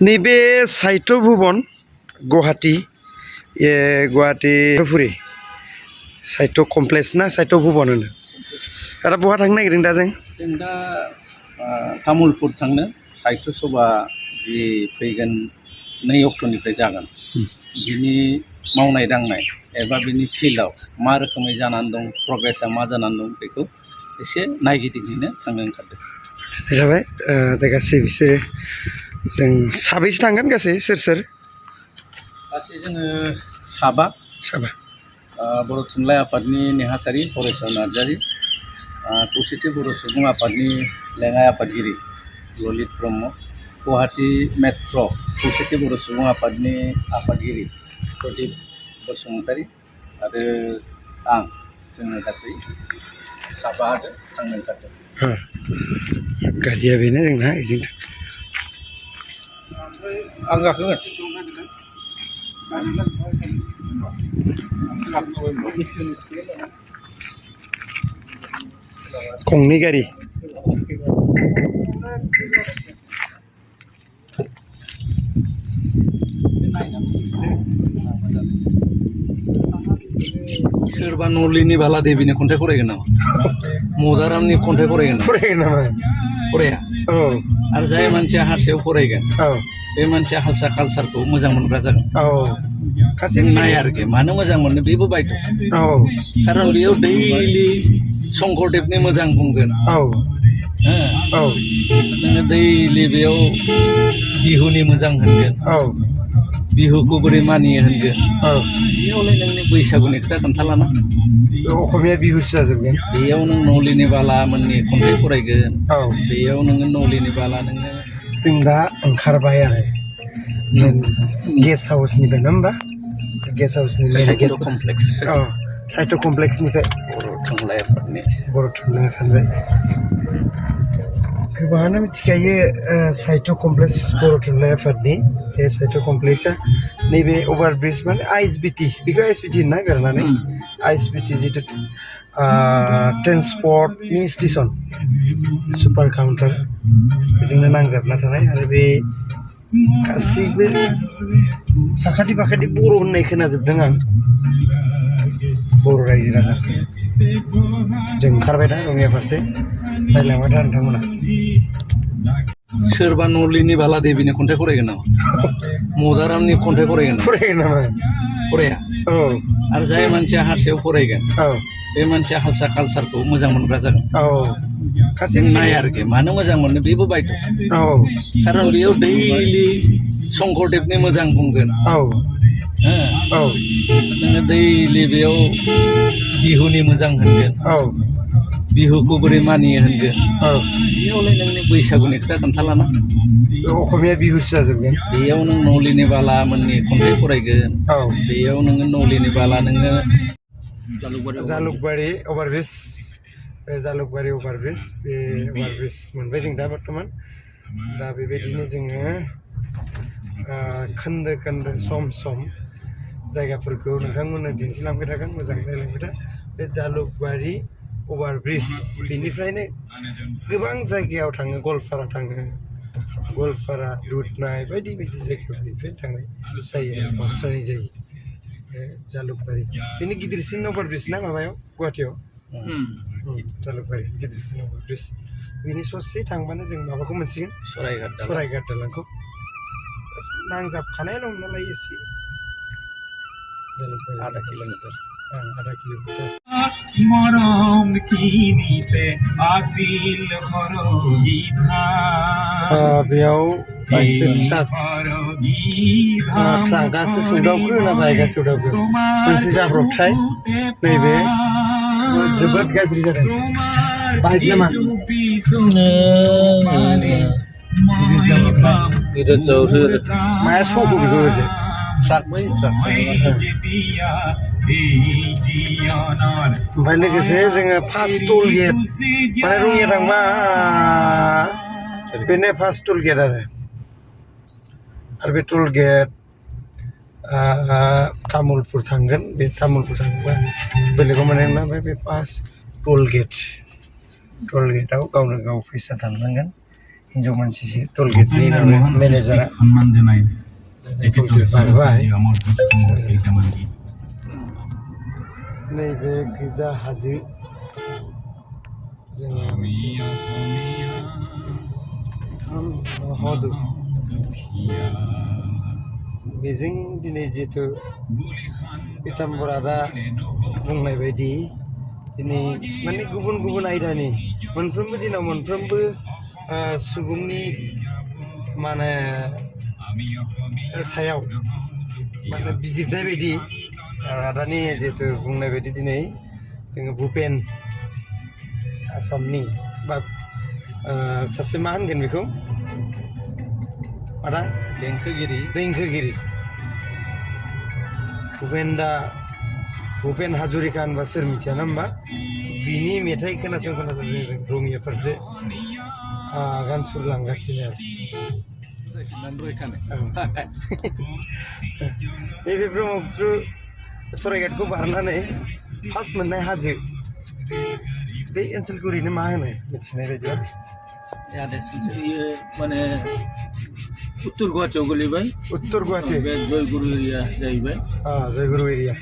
नैबे साहित्य भुवन गुवाहाटी गुवाहाटी साहित्य कमप्लेक्स ना साहित्य भुवन होनो आरो बहा थांनो नागिरदों दा जों दा तामुलपुर थांनो साहित्य सभा जि फैगोन 2 अक्ट'निफ्राय जागोन बिनि मावनाय दांनाय एबा बिनि फिल्डआव मा रोखोमै जानानै दं प्रग्रेसा मा जानानै दं बेखौ एसे नायगिदिंहैनो थांनो ओंखारदों जाबाय दा गासै बिसोरो जों साबैसे थांगोन गासै सोर गासै जोङो साबा बर' थुनलाइ आफादनि नेहाथारि हरेस्वर नार्जारि खौसेथि बर' सुबुं आफादनि लेङाइ आफादगिरि ललित ब्रह्म गुवाहाटी मेट्र' खौसेथि बर' सुबुं आफादनि आफादगिरि प्रदीप बसुमतारी आरो आं जोङो गासै साबा थांनो ओंखारदों गारिया बेनो जोंना इजों आं गाखोगोन गंनै गारि सोरबा नलिनी बाला देवीनि खन्थाइ फरायगोन नामा मदारामनि खन्थाइ फरायगोन नामा फराया आरो जाय मानसिया हारसायाव फरायगोन बे मानसिया हारसा कालसारखौ मोजां मोनग्रा जागोन जों नाय आरोखि मानो मोजां मोनो बेबो बायद' खारन बेयाव दैलि शंकरदेबनि मोजां बुंगोन नोङो दैलि बेयाव बिहुनि मोजां होनगोन बिहुखौ बोरै मानियो होनगोन बेयावलाय नोंनि बैसागुनि खोथा खोन्थालाना असमिया बिहुसो जाजोबगोन बेयाव नों नलिनी बाला मोननि खन्थाइ फरायगोन बेयाव नोङो नलिनी बाला नोङो जों दा ओंखारबाय आरो गेस्ट हाउसनिफ्राय ना होमबा गेस्ट हाउसनि साहित्य कमप्लेक्स साहित्य कमप्लेक्सनिफ्राय बर' थुनलाइ आफादनिफ्राय गोबाङानो मिथिखायो साहित्य कमप्लेक्स बर' थुनलाइ आफादनि बे साहित्य कमप्लेक्सआ नैबे अभारब्रिज माने आइएसबिटि बेखौ आइएसबिटि होनना नागिरनानै आइएसबिटि जिथु ट्रेन्सपर्टनि स्टेसन सुपार काउन्टार बेजोंनो नांजाबना थानाय आरो बे गासैबो साखाथि फाखाथि बर' होननाय खोनाजोबदों आं बर' रायजो राजाफोर जों ओंखारबाय दा रङिया फारसे रायलायलांबाय था नोंथांमोना सोरबा नलिनी बाला देवीनि खन्थाइ फरायगोन नामा मदारामनि खन्थाइ फरायगोन नामा फराया आरो जाय मानसिया हारसायाव फरायगोन बे मानसिया हारसा कालसारखौ मोजां मोनग्रा जागोन जों नाय आरोखि मानो मोजां मोनो बेबो बायद' खारन बेयाव दैलि शंकरदेबनि मोजां बुंगोन नोङो दैलि बेयाव बिहुनि मोजां होनगोन बिहुखौ बोरै मानियो होनगोन बेयावलाय नोंनि बैसागुनि खोथा खोन्थालाना असमिया बिहुसो जाजोबगोन बेयाव नों नलिनी बाला मोननि खन्थाइ फरायगोन बेयाव नोङो नलिनी बाला नोङो जालुकबारि अभारब्रिज बे जालुकबारि अभारब्रिज बे अभारब्रिज मोनबाय जों दा बर्थमान दा बेबायदिनो जोङो खोन्दो सम जायगाफोरखौ नोंथांमोननो दिन्थिलांबाय थागोन मोजां रायलायबाय था बे जालुकबारि अभारब्रिज बेनिफ्रायनो गोबां जायगायाव थाङो गवालपारा दुधनाय बायदि जायगायाव बेनिफ्राय थांनाय जायो गावस्रानाय जायो जालुकबारि बेनि गिदिरसिन अभारब्रिज ना माबायाव गुवाहाटियाव जालुकबारि गिदिरसिन अभारब्रिज बेनि ससे थांबानो जों माबाखौ मोनसिगोन सरायघाट दालांखौ नांजाबखानाय दं नालाय एसे जालुकबारि आधा किल'मिटार बेयाव ट्राकआसो सौदावखो ना बाइकआ सौदावखो मोनसे जाब्रबथाय नैबे जोबोद गाज्रि जादों बाइक नामा गिदिर जाब्रबथाय माया सौखो बेखौ ट्राक ओमफ्राय लोगोसे जोङो फार्स्ट टल गेट माने रङिया थांबा बेनो फार्स्ट टल गेट आरो बे टल गेट तामुलपुर थांगोन बे तामुलपुर थाङोबा बेलेगाव मोननाय नङा ओमफ्राय बे फार्स्ट टल गेटआव गावनो गाव फैसा दाननांगोन हिन्जाव मानसिसो टलगेटनि मेनेजारा সন্মান জনাই बारबाय আমাৰ সম্ভৱ কেইটামান গীত नैबे गोजा हाजो हदु बेजों दिनै जिहेथु पिताम्बरा दा बुंनाय बायदि दिनै माने गुबुन गुबुन आयदानि मोनफ्रोमबो दिनाव मोनफ्रोमबो सुबुंनि माने सायाव माने बिजिरनाय बायदि आदानि जिहेतु बुंनाय बायदि दिनै जोङो भुपेन आसामनि बा सासे मा होनगोन बेखौ आदा देंखोगिरि भुपेन हाजरिका होनबा सोर मिथिया ना होमबा बिनि मेथाइ खोनासं जों रङिया फारसे गान सुरलांगासिनो नैबे ब्रह्मपुत्र सराइघाटखौ बारनानै फार्स्ट मोननाय हाजो बे ओनसोलखौ ओरैनो मा होनो मिथिनाय बायदिबा माने उत्तर गुवाहाटीयाव गोलैबाय उत्तर गुवाहाटी बे जयगुरु एरिया जाहैबाय जयगुरु एरिया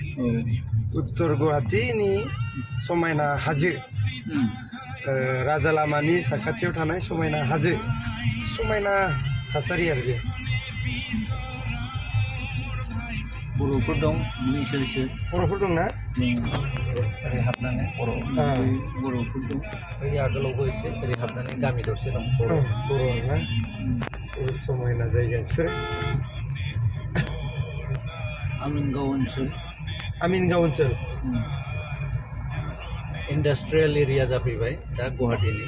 उत्तर गुवाहाटीनि समायना हाजो राजा लामानि साखाथियाव थानाय समायना हाजो समायना थासारि आरो बे बर'फोर दं बिनि सेर सेर बर'फोर दंना ओरै हाबनानै बर'फोर दं बै आगोलावबो एसे ओरै हाबनानै गामि दरसे दं बर' ना समायना जायगा बेफोरो आमिनगाव ओनसोल इन्डास्ट्रियेल एरिया जाफैबाय दा गुवाहाटीनि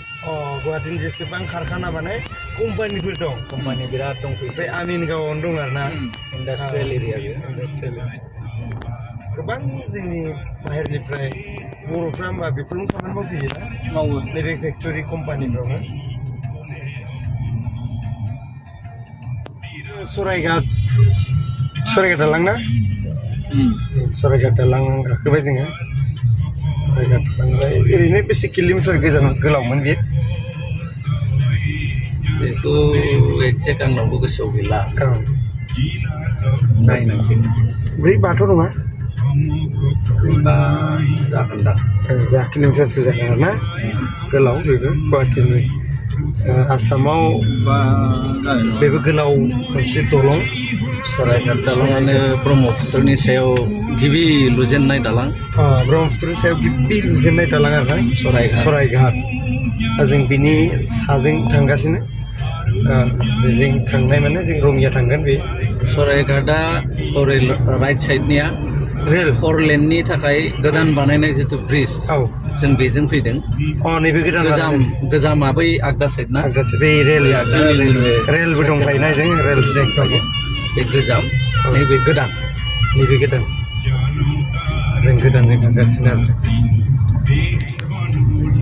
गुवाहाटीनि जेसेबां कारखाना माने कम्पानिफोर दं कम्पानि बिराद दंफैयो बे आमिनगावआवनो दं आरो ना इन्डास्ट्रियेल एरिया बेयो गोबां जोंनि बाहेरनिफ्राय बर'फ्रा होमबा बेफोरावनो खामानि मावफैयो ना मावो नैबे फेक्टरि कम्पानिफ्रावनो सराइघाट दालां ना सराइघाट दालां गाखोबाय जोङो सराइघाट थांबाय ओरैनो बेसे किल'मिटार गोलावमोन बेयो बेखौ एक्जेक्ट आंनावबो गोसोआव गैला नायनांसिगोन 4 बाथ' नङा जागोनदां 5 किल'मिटारसो जागोन आरो ना गोलाव बेबो गुवाहाटीनि आसामाव बेबो गोलाव मोनसे दलं सराइघाट दालाङानो ब्रह्मपुत्रनि सायाव गिबि लुजेननाय दालां ब्रह्मपुत्रनि सायाव गिबि लुजेननाय दालां आरो ना सराइघाट दा जों बिनि साजों थांगासिनो बेजों थांनाय माने जों रङिया थांगोन बे सराइघाटआ ओरै राइट साइडनिया रेल 4 लेननि थाखाय गोदान बानायनाय जितु ब्रिज जों बेजों फैदों नैबे गोजामा बै आगदा साइड ना बे रेलबो दंखायोना जों रेल बे गोजाम नैबे गोदान जों गोदानजों थांगासिनो आरो